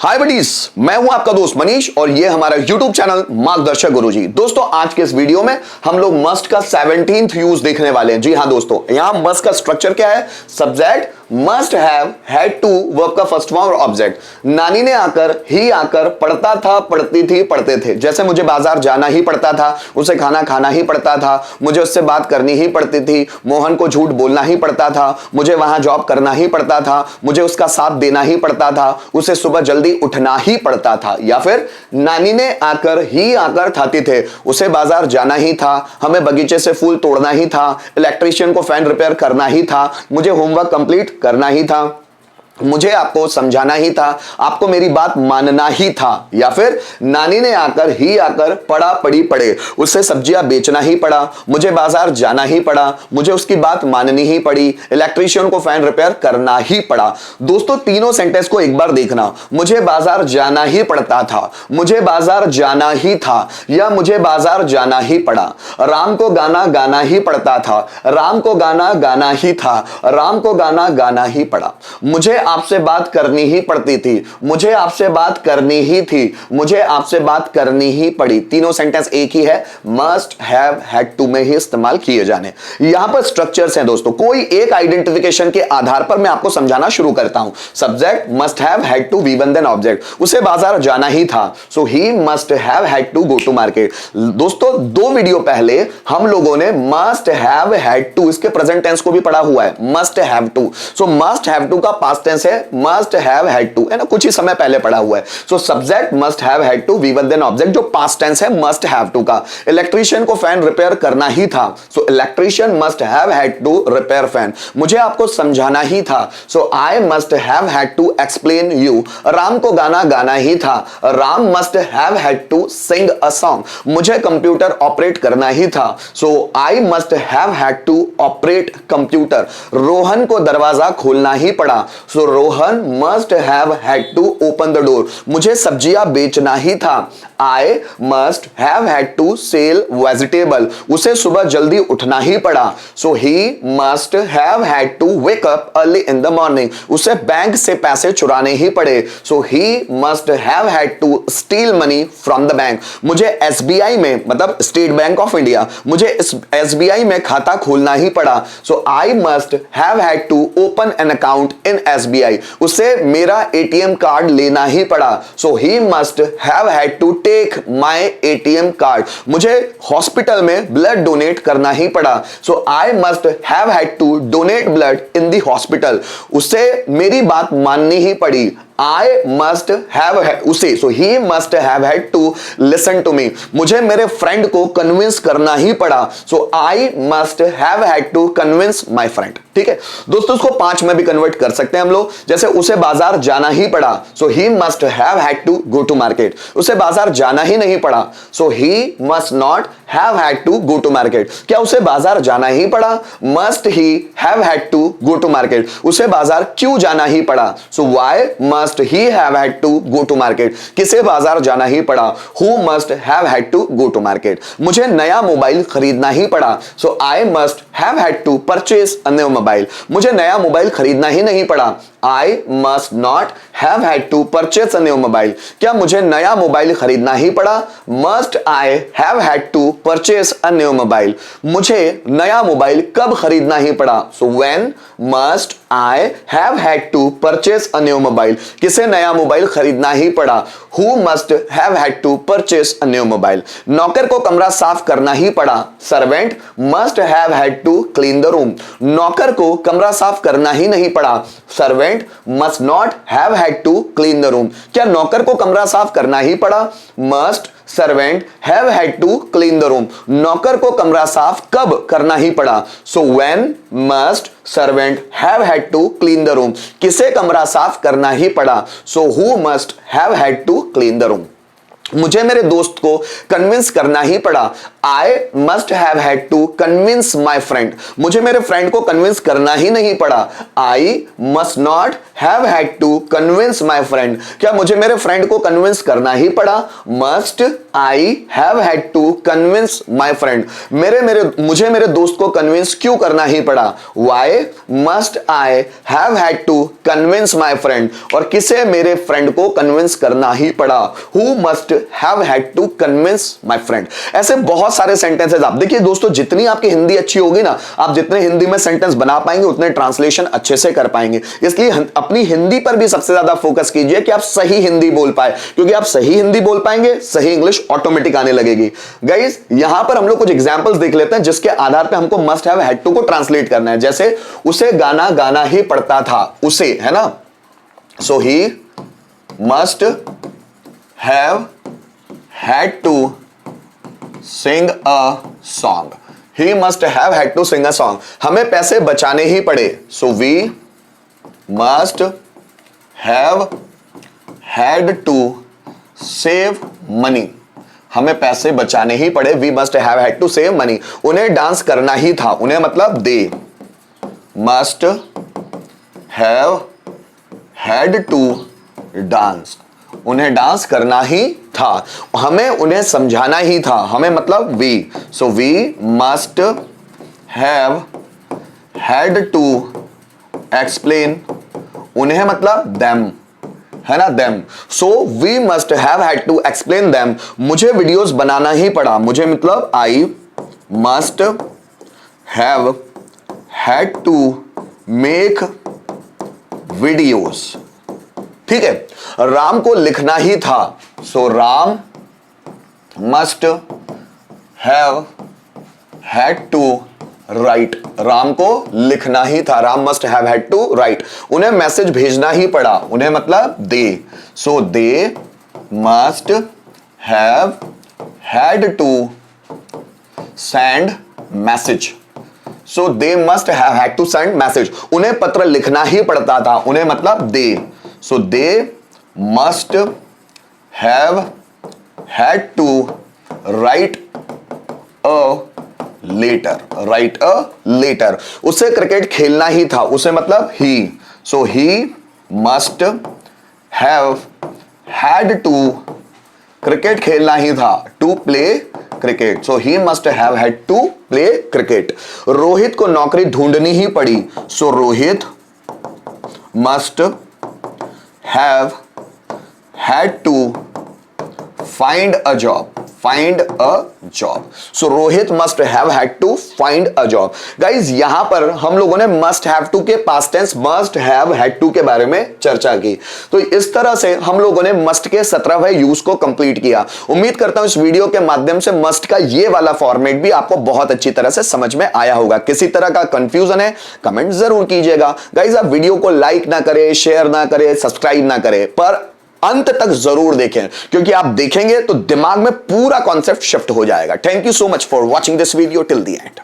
हाय buddies, मैं हूं आपका दोस्त मनीष और ये हमारा YouTube चैनल मार्गदर्शक गुरुजी। दोस्तों आज के इस वीडियो में हम लोग मस्ट का 17th यूज देखने वाले हैं। जी हां दोस्तों, यहां मस्ट का स्ट्रक्चर क्या है? Subject must have, had to, verb का फर्स्ट फॉर्म और ऑब्जेक्ट। नानी ने आकर, ही आकर, पढ़ता था, पढ़ती थी, पढ़ते थे। जैसे मुझे बाजार जाना ही पड़ता था, उसे खाना खाना ही पड़ता था, मुझे उससे बात करनी ही पड़ती थी, मोहन को झूठ बोलना ही पड़ता था, मुझे वहां जॉब करना ही पड़ता था, मुझे उसका साथ देना ही पड़ता था, उसे सुबह जल्दी उठना ही पड़ता था। या फिर नानी ने आकर, ही आकर थाती थे, उसे बाजार जाना ही था, हमें बगीचे से फूल तोड़ना ही था, इलेक्ट्रिशियन को फैन रिपेयर करना ही था, मुझे होमवर्क कंप्लीट करना ही था, मुझे आपको समझाना ही था, आपको मेरी बात मानना ही था। या फिर नानी ने आकर, ही आकर, पढ़ा पढ़ी पढ़े, उससे सब्जियां बेचना ही पड़ा, मुझे बाजार जाना ही पड़ा, मुझे उसकी बात माननी ही पड़ी, इलेक्ट्रिशियन को फैन रिपेयर करना ही पड़ा। दोस्तों तीनों सेंटेंस को एक बार देखना। मुझे बाजार जाना ही पड़ता था, मुझे बाजार जाना ही था, या मुझे बाजार जाना ही पड़ा। राम को गाना गाना ही पड़ता था, राम को गाना गाना ही था, राम को गाना गाना ही पड़ा। मुझे आपसे बात करनी ही पड़ती थी, मुझे आपसे बात करनी ही थी, मुझे आपसे बात करनी ही पड़ी। तीनों सेंटेंस एक ही है, मस्ट हैव, हैड टू में ही इस्तेमाल किए जाने। यहां पर स्ट्रक्चर्स हैं दोस्तों, कोई एक आइडेंटिफिकेशन के आधार पर मैं आपको समझाना शुरू करता हूं। Subject must have, had to, V1 then object. उसे बाजार जाना ही था, so he must have had to go to market. दोस्तों दो वीडियो पहले हम लोगों ने मस्ट हैव, हैड टू, इसके प्रेजेंट टेंस को भी पढ़ा हुआ है, must have to. So must have to का पास्ट टेंस है मस्ट हैव हैड टू, है ना, कुछ ही समय पहले पढ़ा हुआ है। So subject must have had to, V1 then object, जो पास्ट टेंस है मस्ट हैव टू का। इलेक्ट्रिशियन को फैन रिपेयर करना ही था, so electrician must have had to repair fan. मुझे आपको समझाना ही था, so I must have had to explain you. Ram को गाना गाना ही था, Ram must have had to sing a song. मुझे कंप्यूटर ऑपरेट करना ही था, so I must have had to operate computer. Rohan को दरवाजा खोलना ही पड़ा, so Rohan must have had to open the door. मुझे सब्जियां बेचना ही था, I must have had to sell vegetable. उसे सुबह जल्दी उठना ही पड़ा, so he must have had to wake up early in the morning. उसे बैंक से पैसे चुराने ही पड़े, so he must have had to steal money from the bank. मुझे SBI में, मतलब स्टेट बैंक ऑफ इंडिया, मुझे SBI में खाता खोलना ही पड़ा, so I must have had to open an account in SBI। उसे मेरा ATM कार्ड लेना ही पड़ा, so he must have had to take my ATM card. मुझे हॉस्पिटल में ब्लड डोनेट करना ही पड़ा, so I must have had to donate blood in the hospital. उसे मेरी बात माननी ही पड़ी, I must have उसे, so he must have had to listen to me। मुझे मेरे फ्रेंड को कन्विंस करना ही पड़ा, so I must have had to convince my friend। ठीक है दोस्तों, उसको 5 में भी कन्वर्ट कर सकते हैं हम लोग। जैसे उसे बाजार जाना ही पड़ा, so he must have had to go to market। उसे बाजार जाना ही नहीं पड़ा, so he must not have had to go to market। क्या उसे बाजार जाना ही पड़ा? must he have had to go to market। उसे बाजार क्यों जाना ही पड़ा, so why must he have had to go to market। किसे बाजार जाना ही पड़ा, who must have had to go to market। मुझे नया मोबाइल खरीदना ही पड़ा, so I must have had to purchase a new mobile। मुझे नया मोबाइल खरीदना ही नहीं पड़ा, I must not have had to purchase a new mobile। क्या मुझे नया मोबाइल खरीदना ही पड़ा, must I have had to purchase a new mobile। मुझे नया मोबाइल कब खरीदना ही पड़ा, so when must I have had to purchase a new mobile। किसे नया मोबाइल खरीदना ही पड़ा, who must have had to purchase a new mobile। नौकर को कमरा साफ करना ही पड़ा, servant must have had to clean the room। नौकर को कमरा साफ करना ही नहीं पड़ा, servant must not have had to clean the room। क्या नौकर को कमरा साफ करना ही पड़ा, must servant have had to clean the room। नौकर को कमरा साफ कब करना ही पड़ा, so when must servant have had to clean the room। किसे कमरा साफ करना ही पड़ा, so who must have had to clean the room। मुझे मेरे दोस्त को कन्विंस करना ही पड़ा, I must have had to convince my friend, मुझे मेरे फ्रेंड को कन्विंस करना ही नहीं पड़ा। I must not have had to convince my friend, क्या मुझे मेरे फ्रेंड को कन्विंस करना ही पड़ा? Must I have had to convince my friend, मुझे मेरे दोस्त को कन्विंस क्यों करना ही पड़ा? Why must I have had to convince my friend, और किसे मेरे फ्रेंड को कन्विंस करना ही पड़ा? Who must have had to convince my friend. ऐसे बहुत सारे सेंटेंसेस, आप देखिए दोस्तों, जितनी आपकी हिंदी अच्छी होगी ना, आप जितने हिंदी में सेंटेंस बना पाएंगे उतने ट्रांसलेशन अच्छे से कर पाएंगे। इसलिए अपनी हिंदी पर भी सबसे ज्यादा फोकस कीजिए कि आप सही हिंदी बोल पाए, क्योंकि आप सही हिंदी बोल पाएंगे, सही इंग्लिश ऑटोमेटिक आने लगेगी। गाइस, यहां पर हम लोग कुछ एग्जांपल्स देख लेते हैं जिसके आधार पे हमको मस्ट हैव हैड टू को ट्रांसलेट करना है। जैसे उसे गाना गाना ही पड़ता था, उसे, है ना, so he must have had to sing a song, he must have had to sing a song. हमें पैसे बचाने ही पड़े, so we must have had to save money, हमें पैसे बचाने ही पड़े, we must have had to save money. उन्हें डांस करना ही था, उन्हें मतलब they must have had to dance, उन्हें डांस करना ही था। हमें उन्हें समझाना ही था, हमें मतलब we, so we must have had to explain, उन्हें मतलब देम, है ना, them, so we must have had to explain them. मुझे वीडियोस बनाना ही पड़ा, मुझे मतलब I must have had to make videos, ठीक है। राम को लिखना ही था, so Ram must have had to write, Ram को लिखना ही था, Ram must have had to write. उन्हें मैसेज भेजना ही पड़ा, उन्हें मतलब they, so they must have had to send message, so they must have had to send message. उन्हें पत्र लिखना ही पड़ता था, उन्हें मतलब they, so they must have had to write a letter, write a letter. उसे क्रिकेट खेलना ही था, उसे मतलब he, so he must have had to, cricket खेलना ही था, to play cricket, so he must have had to play cricket. Rohit को नौकरी ढूंढनी ही पड़ी, so Rohit must have had to find a job, find a job, so Rohit must have had to find a job. Guys, यहां पर हम लोगों ने मस्ट हैव टू के past tense must have had to के बारे में चर्चा की। तो इस तरह से हम लोगों ने मस्ट के 17वें यूज को कंप्लीट किया। उम्मीद करता हूं इस वीडियो के माध्यम से मस्ट का ये वाला फॉर्मेट भी आपको बहुत अच्छी तरह से समझ में आया होगा। किसी तरह का कंफ्यूजन है, कमेंट जरूर कीजिएगा। गाइज, आप वीडियो को लाइक ना करें, शेयर ना करें, सब्सक्राइब ना करें, पर अंत तक जरूर देखें, क्योंकि आप देखेंगे तो दिमाग में पूरा कॉन्सेप्ट शिफ्ट हो जाएगा। Thank you so much for watching this video till the end.